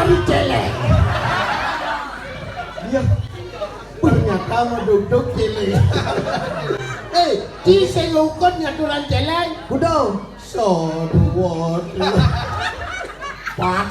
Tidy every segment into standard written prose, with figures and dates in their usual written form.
dari celeng. Dia ternyata menduduk celeng. Di selukun ngaturan celeng. Udah. Sorwot. Pat.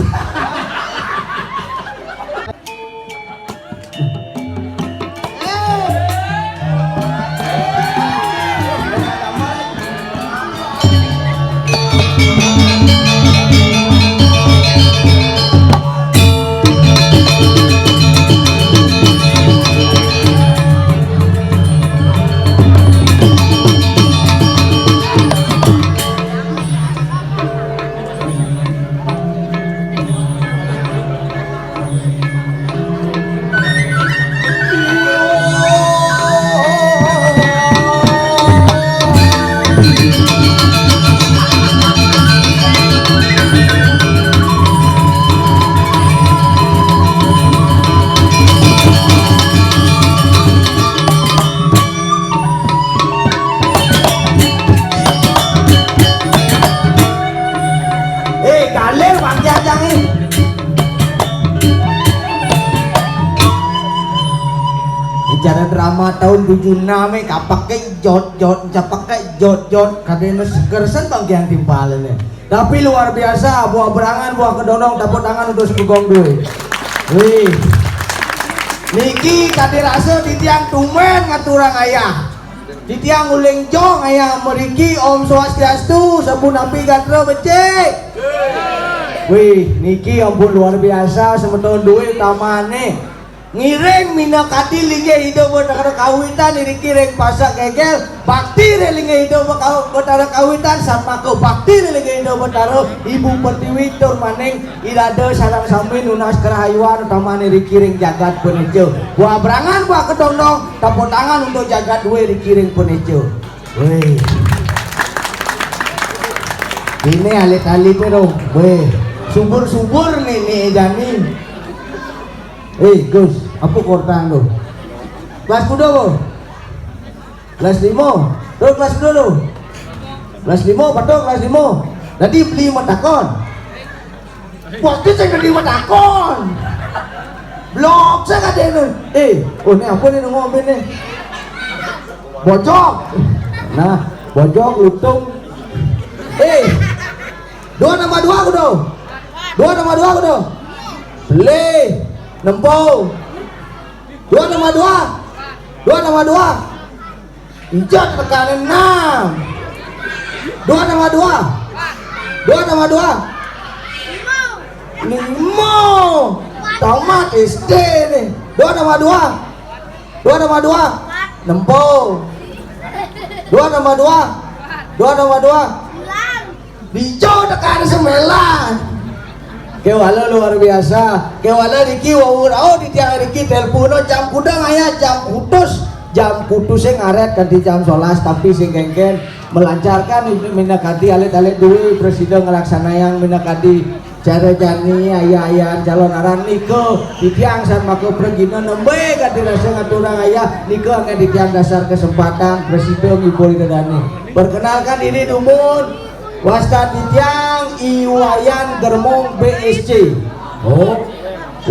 Cara drama tahun 76 kapake jot-jot, capake jot-jot, kadene segersen bagian timpalan. Tapi luar biasa, buah berangan, buah kedondong, tepuk tangan untuk sepegong duit. Wih, niki kadirasa di tiang tumen ngaturang ayah, di tiang uling jong ayah meriki Om Swastiastu, sabun api gandro becek. Wih, niki ampun luar biasa, semeton duit tamane. Ngiring mina kati linge hidup betara kawitan ini kiring pasak gegel bakti linge hidup betara kawitan sama ke bakti linge hidup betara ibu pertiwi tur maning irade sarang sampai nunas kerahayuan utamane dikiring jagat penejo buah berangan buah kedondong tepuk tangan untuk jagat duwe dikiring penejo. Weh ini alit-alit dong weh subur-subur nih Jani. Gus, apa kortan lo? Kelas kuda lo? Kelas 5? Tuh kelas kuda lo? Kelas 5, betul kelas 5. Tadi beli matakon. Waktu saya beli matakon. Blok saya kata ini. Oh ini apa nih ngomongin nih? Bojok. Nah, bojok lutung. 2 kuda. 2 kuda. Beli. Nempau 2 nama 2 hijau tekanan 6 2 nama 2 limo tomat SD nih 2 nama 2 nempau 2 nama 2 hijau tekanan 9 Kewala luar biasa, kewala Riki wawur, oh di tiang Riki telepono jam kudang ayah jam kutusnya ngaret ganti jam 11 tapi sing kengken melancarkan minakati alit-alit duwi presiden ngelaksana yang minakati cara jani ayah calon aran niko di tiang sama ke pergina nembe ganti rasa ngaturang ayah niko nggak di tiang dasar kesempatan presiden ibu dani perkenalkan ini dumun Wasta Titiang Iwayan Germong BSC. Oh,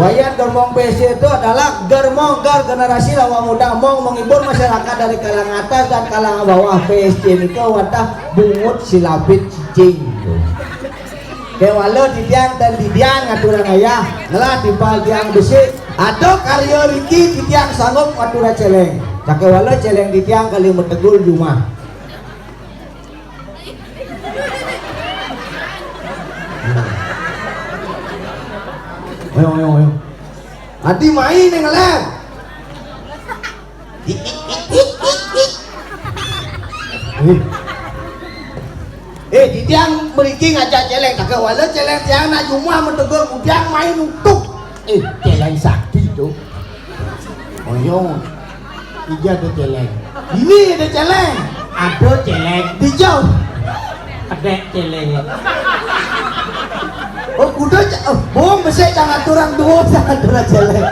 Wayan Germong BSC itu adalah germong generasi lawa muda mong menghibur masyarakat dari kalangan atas dan kalangan bawah. BSC ini ke wadah bungut silapit cicing. Kewalo Titiang dan Titiang ngaturan ayah ngelah di bagian besi atau karyo Riki Titiang sanggup ngaturan celeng. Cakewalo celeng Titiang kali metegul Jumah. Ayo. Hati main yang ngelem. Di tiang beriki ngajak celeng, tak kewala celeng tiang nak Jumah mentegur udiang main untuk. Celeng sakti tu. Oyong, 3 ada celeng. Ini ada celeng. Ada celeng. Dijauh. Ada celeng. Oh kuda bohong besek jangan turang dua jangan turang jelek.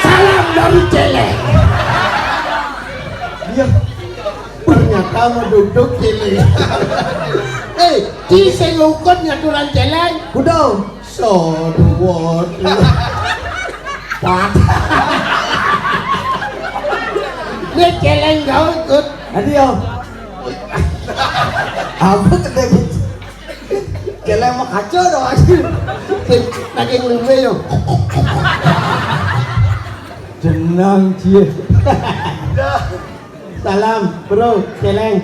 Salam dari jelek. Dia ternyata menduduk jelek. Ci sing ngukut ngaturan celeng. Kudu. Soduwot. Pat. Nek celeng gak ikut. Adi yo. Apa gede gitu? Celeng mah kacau dong asli. Lagi ngulme yo. Jenang cie. Salam, bro, celeng.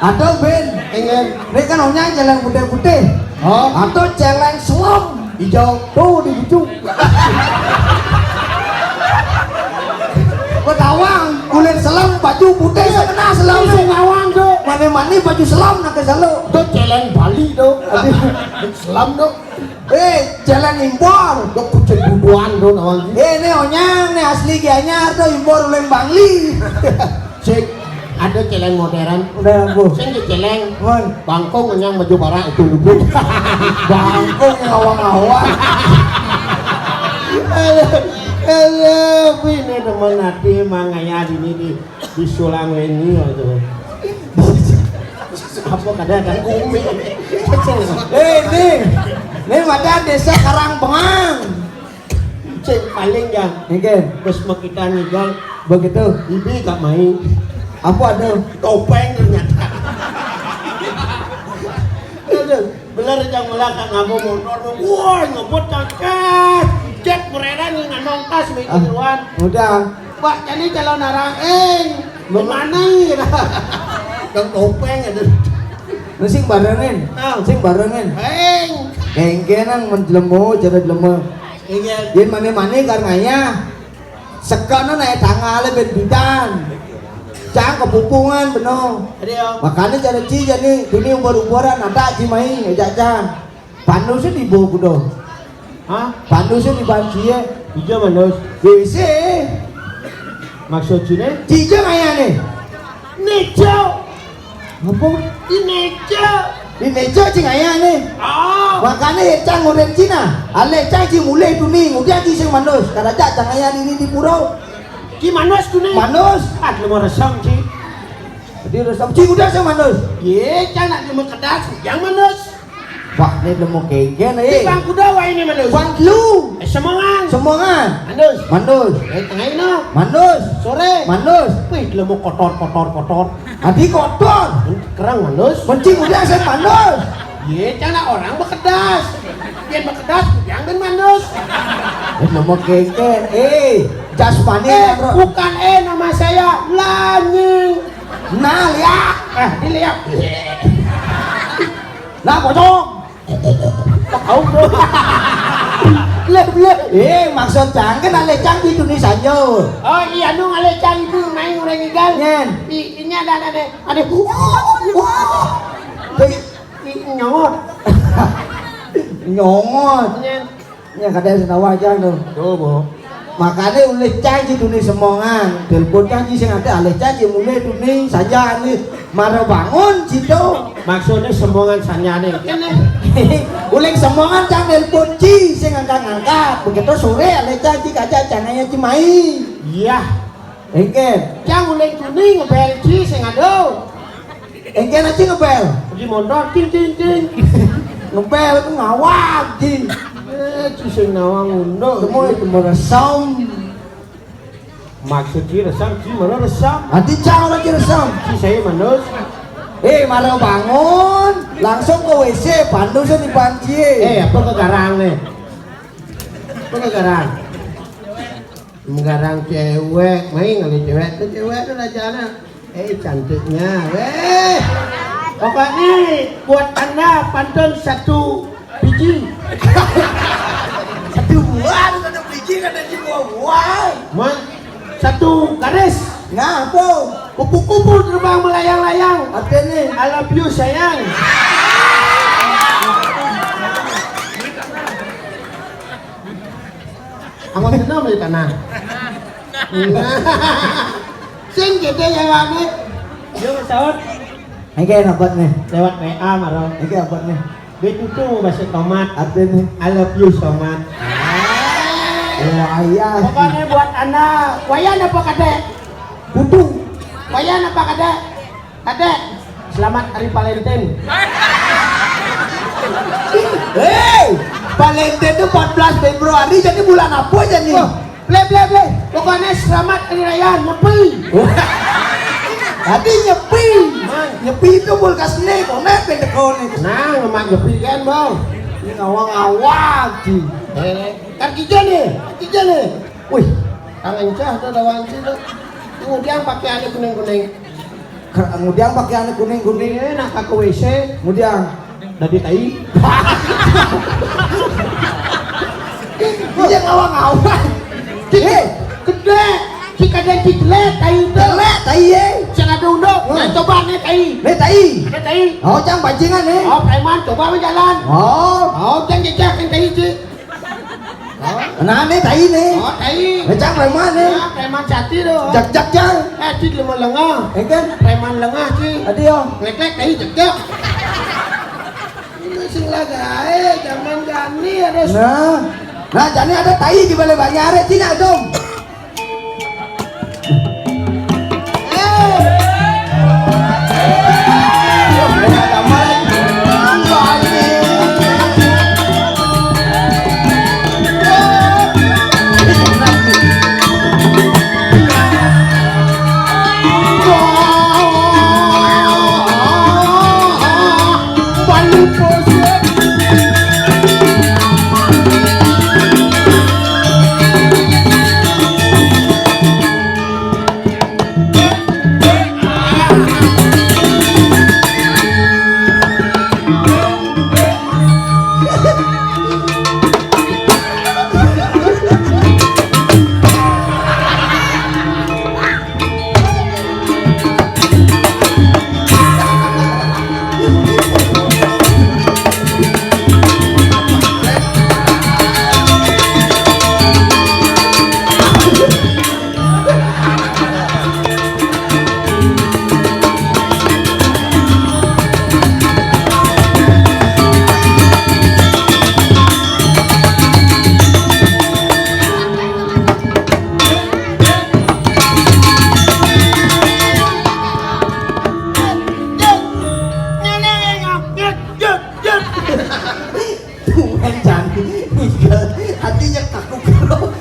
Atau Ben, Ingin. ini kan orangnya celeng putih-putih. Oh, Atau celeng selam hijau tuh di ujung. Ketawang kulit selam baju putih kena selam sing ngawang do. mani baju selam nak selalu. Do celeng Bali do. Selam do. Celeng impor. Do kucing buduan do nawang. Ini onyang nih asli gianyar tuh impor uleng Bangli. Sing ada celeng modern. Udah bu. Sing di celeng Mon, bangkong menyang baju bara itu lubuk. bangkong ngawang-ngawang. Ini teman hati mangaya di Sulang Weni aja. Apa kadang umi. Ini ada desa Karangpengang. Cek paling ya. Oke, Terus mau kita ngigal begitu. bibi gak main. Apa ada? Topeng ternyata. Bener yang melakang ngabo motor. Wah ngebut cakep. Cek bereran yang nongkas mikirwan. Udah. Pak jadi calon araeng. Gimana ya? Yang topeng ada. Lu sing barengin. Sing barengin. Heng. Kengkenang menjelemu jadi jelemu. Iya. Yen mane-mane karenanya sekono naik tangale ben bidan. Cang kepupungan beno. Adio. Makanya cara ci jadi ini umur-umuran ada ci mai ajak cang. Pandusnya di bawah kudo. Hah? Pandusnya di bancie. Ijo manus. WC. Maksudnya? Cija ngayane. Nejo. Apa? Di nejo. Di meja cing ayane. Oh. Makanya cang orang Cina. Ale cang ci mulai tuning. Udah ci sing manus. Kada cang ayane ini di purau. Ki manus tu ni. Manus. Ah, lu mau resam ci. Jadi resam ci udah sing manus. Ye, jangan nak mau kedas. Yang manus. Pak ni lemu kengken Di bangku dawa ini manus. Wan lu. Semangan. Semongan. Manus. Manus. Tengah ini. Manus. Sore. Manus. Wih, lu mau kotor. Adi kotor. Kerang manus. Mencing udah sing manus. Ye, jangan orang berkedas. Dia berkedas, jangan manus. Lemu kengken. Jasmani bro. Bukan nama saya Lanying. Nah lihat. Dilihat. Nah pocong. Tahu bro. Maksud cang kan ale cang di Indonesia nyo. Oh iya dong ale cang itu main orang igal. Nyen. Ini ada nyongot. Nyongot. Nyen. Ya kadang setawa aja tuh. Tuh, Bo. Makanya oleh caci dunia semongan telepon caci sing ada oleh caci mulai dunia saja nih marah bangun situ Maksudnya semongan sanyane. oleh semongan cang telepon ci sing angkat begitu sore oleh caci kaca cananya cimai Iya. engke Cang uleng kuning ngebel ci sing ado. engke nanti ngebel Di motor ting. ngebel itu ngawak ci Ci sing nawang undo. semua itu meresam Maksud ci resam ci mana resam? nanti cang lagi resam Ci saya manus. marah bangun langsung ke WC pandusnya di panci Apa kegarang nih? Apa kegarang? Menggarang cewek, main kali cewek tuh rajana. Cantiknya, weh. Pokoknya buat anda pantun 1 biji. 1 buah ada biji kan ada 2 buah Man, 1 garis. ngapa Kupu-kupu terbang melayang-layang. artinya I love you sayang. Aku kenal di tanah. Sing gitu ya banget. Yuk pesawat ini kayak dapat nih lewat WA marah. ini kayak dapat nih Begitu tuh bahasa tomat. artinya I love you tomat. ya ayah Pokoknya buat anda, wayan apa kadek? kudu Wayan apa kadek? Kadek, selamat hari Valentine. Hei, Valentine itu 14 Februari, jadi bulan apa aja nih? Ble. Pokoknya selamat hari raya nyepi. Tadi nyepi. Nyepi itu bulkas nih, kok nepek nih. Nah, ngemak nyepi kan bang. Ini ngawang-ngawang sih. Kan kijau nih. Wih, tangan cah tuh lawan sih tuh. Kemudian pakai ada kuning-kuning. Kemudian pakai ane kuning-kuning. Nak ke WC. Kemudian Dari tai. dia ngawang-ngawang. Gede. Jika ada cilet tai itu. Telek tai ye. Jangan ada unduk. Nah, coba nih tai. Nih tai. Oh, jangan bajingan nih. Oh, preman coba berjalan. Oh, jangan jejak yang tai cik. nah nih tai nih. Oh, tai. Jangan preman nih. Nah, preman jati tuh. Jak jang. Cik lemah lengah. Kan? Preman lengah cik. Tadi yo. Ngeklek tai jejak. Ini sing lagae zaman gani harus. Nah jadi ada tai di balai banyak Cina dong. Hatinya kaku kalau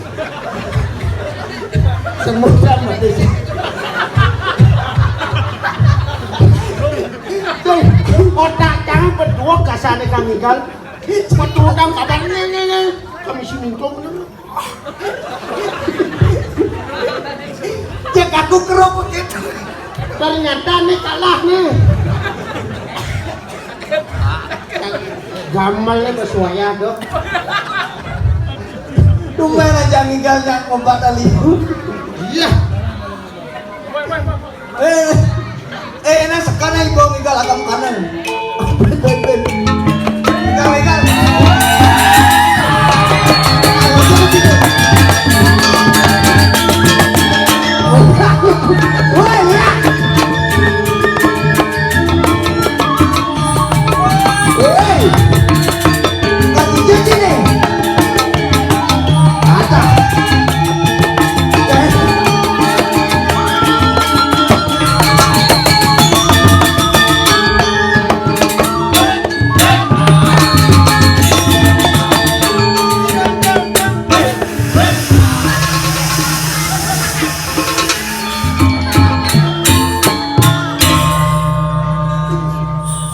Semudah mati sih. Otak kami berdua kasane kami kan. Berdua kan kabarnya kami si mingkong. cek aku kerok begitu. Ternyata nih kalah nih. Gamalnya bersuaya dok. Tumben aja nginggalnya obat alihu. Iya. Enak sekarang ibu nginggal agam kanan. Nginggal.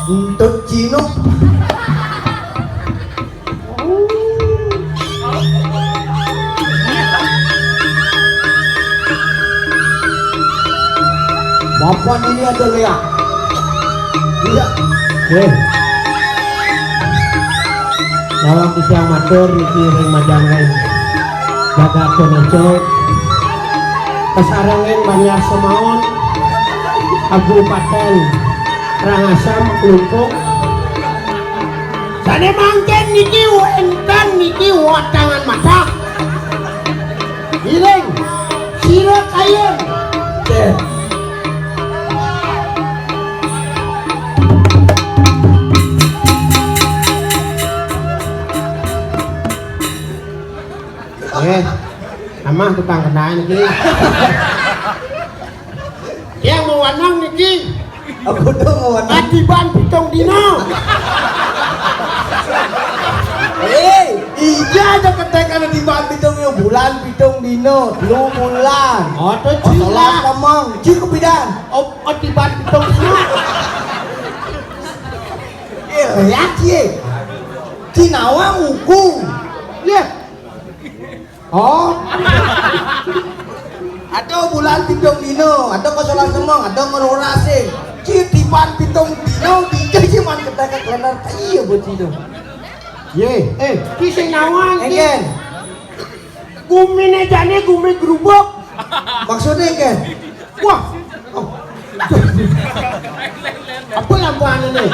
Untuk Cino Bapak ini ada Lea. Iya. Dalam kita amatur di Remajan lain. Jaga koneco. Kesarangin banyak semaun. Kabupaten Rangasam Kelungkung. Sane mangken niki entan niki watangan masak. Giling. Sira kayen. Amah tukang kenaan niki. Yang mau wanang niki. Kudung warna. Adiban pitung dino. Iya ada ketekan di pitung bulan pitung dino, lu bulan. Oh, itu Salah cila. ngomong, ciku bidan. Oh, adiban pitung dino. Ya cie. Cinawa hukum. Iya. Oh, Ada bulan pitung dino, ada kosolan semong, ada ngelorase. Citipan pitung dino, dija cuman ketekan klenar iya buat itu. ye, kisah nawang Eken, gumi jane gumi gerubuk. maksudnya Ken? Wah, oh. Apa lampuan ini?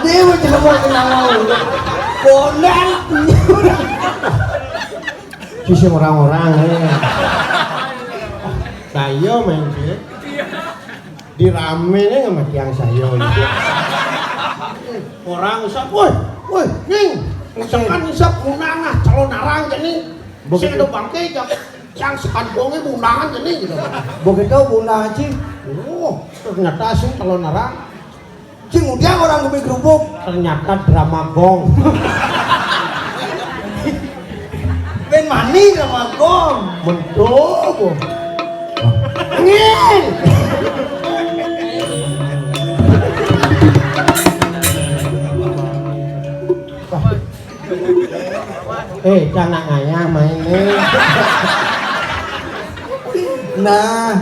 Dia mau ngomong kenal Bonang. Kisah orang-orang saya main sih di rame nih sama tiang saya gitu. Orang usap, woi, ning, sekan usap munang calon narang jadi, saya ada bangke yang sekan bonge munangan jadi gitu. Begitu bunda Cing, Oh, ternyata sih calon narang, Cing udah orang gumi gerubuk. ternyata drama gong. Ben mani sama gong. Mendobo. Ngin. Jangan ngayah main nih. Nah,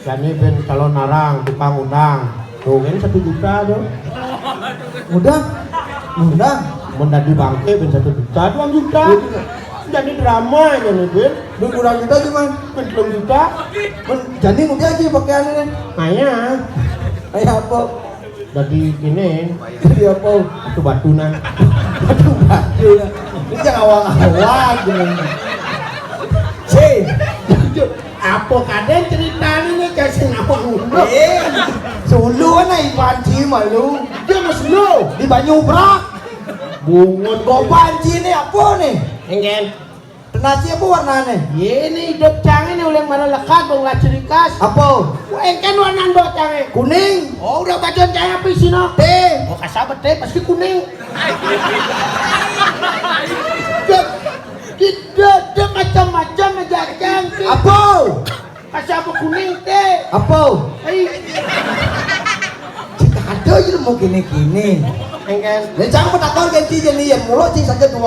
Jadi ben kalau narang tukang undang, tuh kan 1 juta tuh. udah, Mau dari bangke ben 1 juta, 2 juta. Jadi drama aja nih ben, duit kurang kita cuman. ben 2 juta. Jadi udah aja pakaiannya. Ngayah, Kayak apa? jadi gini, Jadi apa? itu batunan. Aduh, ya. Ini jangan awang-awang gini. Cing, Apa kadang ceritanya nih kasih nawang undang? Sulu na ipanci malu. Dia masih lo, Di Banyubrak. bungun Gopanci ini apa nih? Engen, Nasi apa warnanya? ini hidup canggih nih oleh mana lekat bang lah cerikas. Apa? Engken warna dok canggih. Kuning. Oh udah bagian canggih apa sih no? Teh. Oh kasabat teh pasti kuning. Kita macam-macam aja canggih. Apa? Kasabat kuning teh. Apa? Hei, Cik ada aja mau gini-gini. engken. Dan jangan petakon ganti jadi yang mulut sih saja tuh.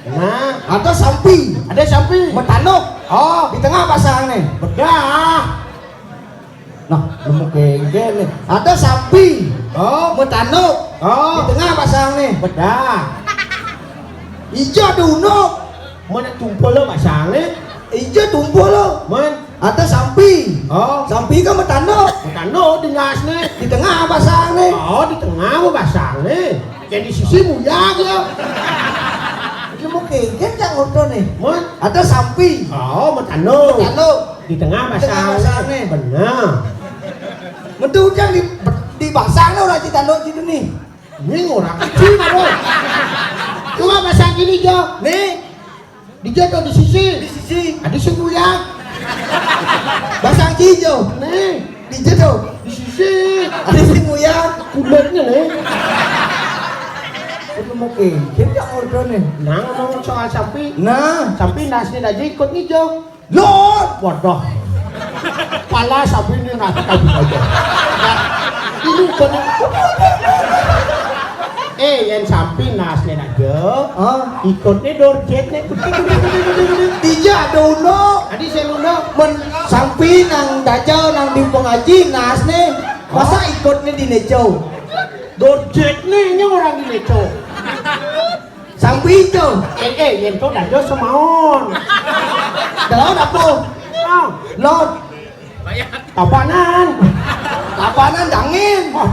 Nah, Ada sampi. ada sapi. Metanuk. Oh, di tengah pasang nih. Bedah. Nah, nemu geng-geng nih. Ada sampi. Oh, metanuk. Oh, Di tengah pasang nih. bedah. Ijo dunuk. Mana tumpul lo masangnya? Ijo tumpul lo. Man, Ada sampi. oh, Sampi kan metanuk. bukan lo di ngasnya. Di tengah pasang nih. Oh, di tengah mau pasangnya. Jadi sisi muyak ya. Ini mau geng-geng jangan ngotot nih. Man, Ada sampi. oh, metano. Metanuk. Di tengah Di tengah pasangnya. pasangnya. Benar. Medujang di pasang nih orang Citanduk gitu nih. Ini orang kecil bro. Cuma pasang gini Jo. Nih, Dijatuh di sisi. di sisi. Ada si muyak. Pasang cijo. Nih, Di jero. di sisi. Ada si muya. Kuletnya nih. Itu mau geng-geng jangan ngotot nih. Nah, ngomong soal sapi. Nah, Sapi nasnya aja ikut nih Jo. Lord. Waduh. Pala sapi ini nasi kayu aja. Nah, ini kan yang sapi nasnya aja. Ah, Ikutnya dorjet nih. Dija dono. Tadi saya luno. Men sampi nang dajal nang di pengaji nas nih. Masa ikutnya di neco? Dorjet nih ini orang di leco. Sampi itu. Yang itu aja semaun. Dalam apa? Ah, Lord. kapanan. Kapanan dangin. Oh,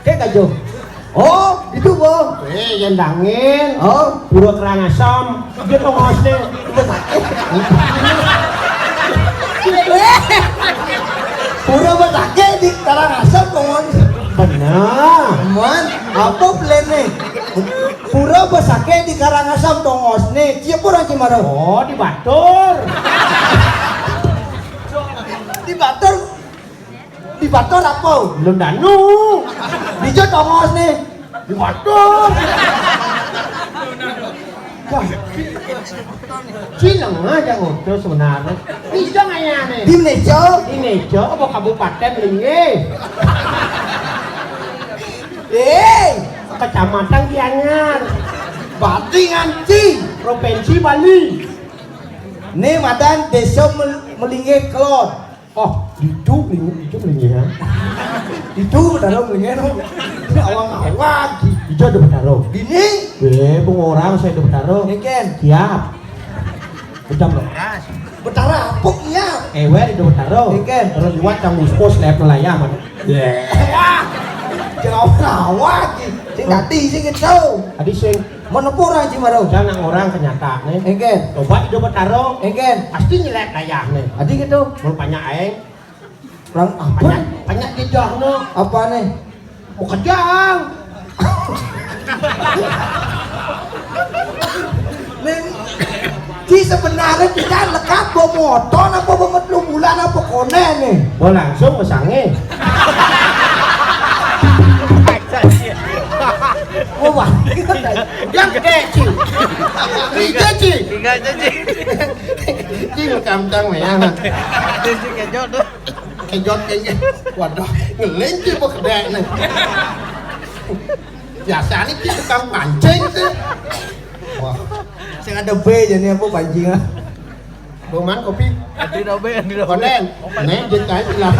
Kayak kajo. Oh, itu boh. yang dangin. Oh, Pura kerang asam. Dia tuh ngosnya. pura berake di Karangasem ngomong. Benar. Man, apa plan nih? Pura besar ke di Karangasem tongos nih, cia pura cimaro. Oh, di Batur. Di Batur apa? Lundanu. Di Jo tongos nih. Di Batur. Cilang aja ngobrol sebenarnya. Bisa nggak ya nih? Di Nejo. Di Nejo, apa kabupaten Linge? Kecamatan Gianyar. Bati nganci. Provinsi Bali. Nih madan desa Melinge Kelot. Oh, itu Linge ya. Itu taruh Melinge no. Awang-awang. Itu ada bertaruh. Gini. Bung orang saya ada bertaruh. Ken. Siap. Udah beras. Betara apuk ya. Ewe ada bertaruh. Ken. Terus buat yang muspos lep nelayan mana? Wah. Awang-awang. Sing dadi sing itu. Adi sing Menepur orang cimaro. jangan orang kenyata nih. Ken. Coba itu bertaruh. Ken. Pasti nyelek layah nih. Adi gitu. Mau banyak aing. Orang apa? Banyak dijah no. Apa nih? Mau kejang. Ning di sebenarnya kita lekat bawa motor apa bawa bulan apa konen nih? Mau langsung pesange. Wah, Yang gede sih. Tiga sih. Ini kamtang ya. Kejot kayaknya. Waduh, ngelinci apa gede nih. Biasanya kita tukang pancing sih. Wah, saya ada B jadi apa pancingan? Boman kopi. Tidak ben, tidak Konen. Nih, jadi hilang.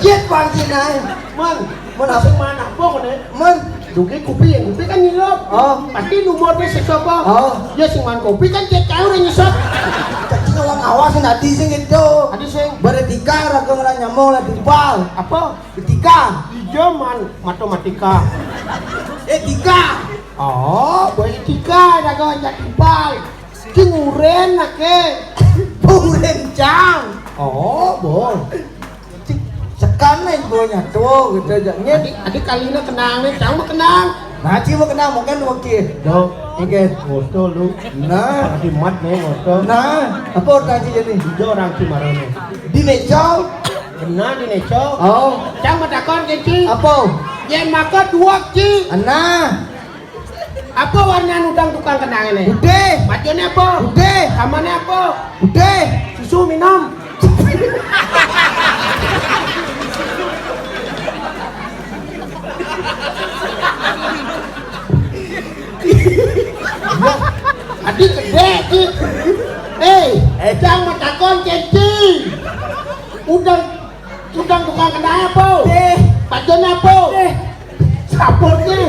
Jet pancingan. Man, langsung mana po nih? Man, Dugi kopi yang kopi kan nyilop. Oh. Pasti lumur deh sesopo. Oh. Ya sing man kopi kan cek kau udah nyesot. cacing orang awas nanti sing itu. Adi sing Beretika raga ngelah nyamuk lah timpal. apa? Etika. Iya man matematika. Etika. Oh, boy etika jaga jatipal. Cinguren nake. Burencang. Oh, boy. Sekarang bonya tuh gitu aja. Adi kali ini kenang nih, cang mah kenang. Nah, cik mau kenal mungkin wakil. Dong, Ikan. ngoto lu. Nah, Adi mat nih ngoto. nah, apa orang cik jadi? Hijau orang Cimarone. Di Neco. Kena di neco. Oh, Cang matakon keci. apa? Yen maka dua ci. Anak. Apa warna udang tukang kenang ini? Udah. Bajone apa? Udah. Kamane apa? Udah. Susu minum. Adik gede ci. Cang matakon keci. Udang tukang kenang apa? Udah. Bajone apa? Sapurnya.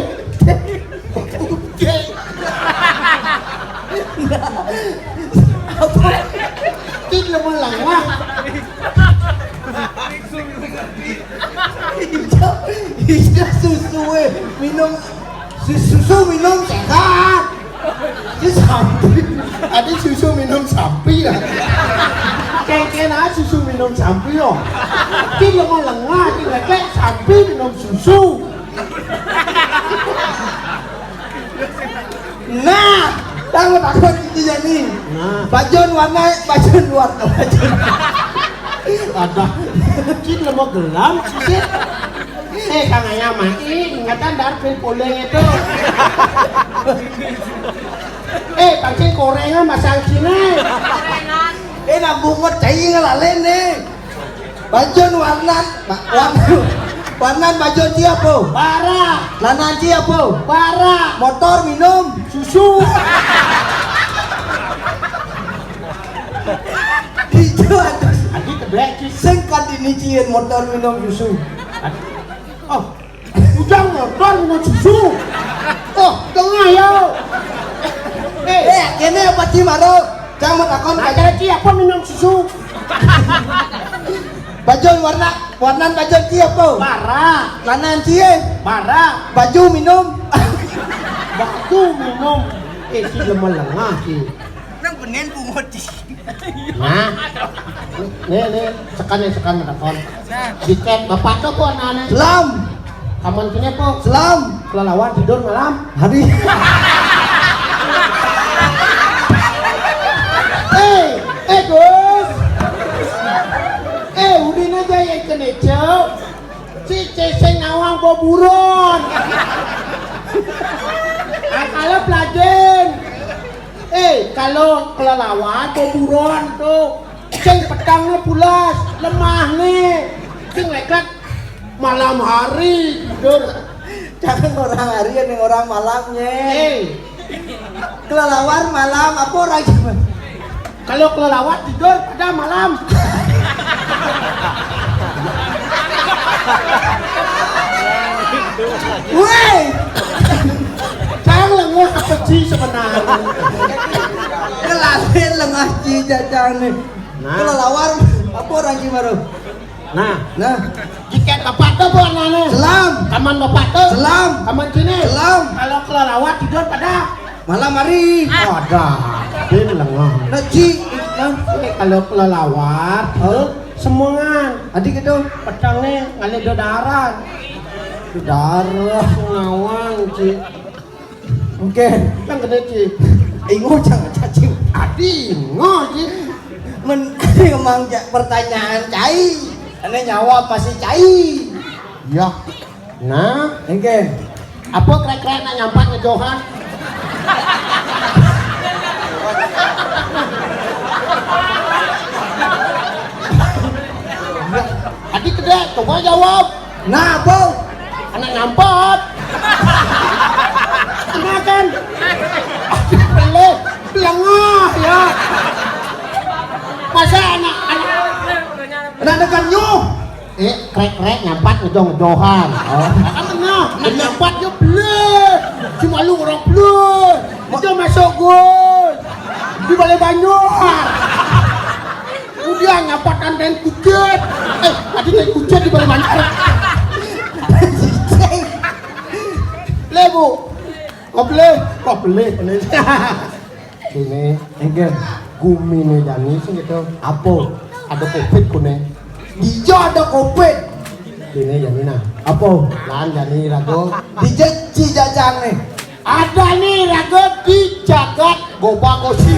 Kit lo lama. Hijau susu minum susu minum sehat. Ini sapi. Ada susu minum sapi ya. Kayak susu minum sapi yo. Kit lo lengah, kayak sapi minum susu. Nah, tahu takut itu jadi. Nah. Bajon warna bajon. Ada. Kit lo mau gelam sih. Kang Ayam mati, ingatan Darvin Poleng itu. Pancing korengan masang sini. Nabungot cai ngelalen nih. Bajon warna bajon siapa? Bara, Lanan siapa? bara, Motor minum susu. hijau atas. Adik keblek sih. Sengkat dinicieun motor minum susu. Oh, ujang motor minum susu. Oh, tengah ya. Kene apa Cimaro? Cang mau takon Ada siapa minum susu? bajon warna bajon siapa? Bara, Lanan cie bara, baju minum. batu minum. Si lemah lengah sih. Nang benen bungot di. Nah, nih, sekan menakon. Diket bapak tuh kok anak-anak. Lam. Aman kene po. Selam. Kelelawar tidur malam. Hari. Gus. Udin aja yang kene jauh. Si ceseng ngawang bawa buron. Kalau pelajen. Kalau kelelawar bawa buron tuh. Ceng pedangnya pulas, lemah nih. Ceng lekat malam hari tidur. Jangan orang harian yang orang malamnya. Kelelawar malam apa orang gimana? Kalau kelelawar tidur pada malam. Woi, Jangan lengah apa sih sebenarnya? kelarin lengah cijacan nih. Nah. Kelelawar apa orang gimana? Nah, Jika bapak tuh buat nane. selam, Kaman bapak tuh. selam, Kaman sini. selam. Kalau kelelawar tidur pada Malam hari. ada. Dia lengah. Naci, Kalau kelelawar tidur semuangan. adik itu Pedangnya ngalir dodaran. darah. Ngawang ci. Oke, Kan gede ci. ingu jangan cacing. Adi ngoh ci. Memang pertanyaan cai, ane nyawa pasti cai. Ya. Nah, Oke, apa krek-krek nak nyampat ngejohan? Adik gede, coba jawab. nah apa? Anak nyampat. Makan. Pelih, pelengah ya. Masa anak Anak dekat nyuh. krek-krek nyampat ngejohan. Oh. Amanya, nyampat dia pelih. Cuma lu orang pelih. Itu masuk gol. Di Balai Banjar. Kemudian nyampat anten kucet. Tadi anten kucet di Balai Banjar. Pelih bu. Kau pelih. Ini, Oke, gumi nih Jani sih gitu. apa? Ada covid kune. Dijo ada covid. Ini Jani nah. Apa? Lan Jani rago. Dijo cijajang nih. Ada nih rago di jagat goba kosi.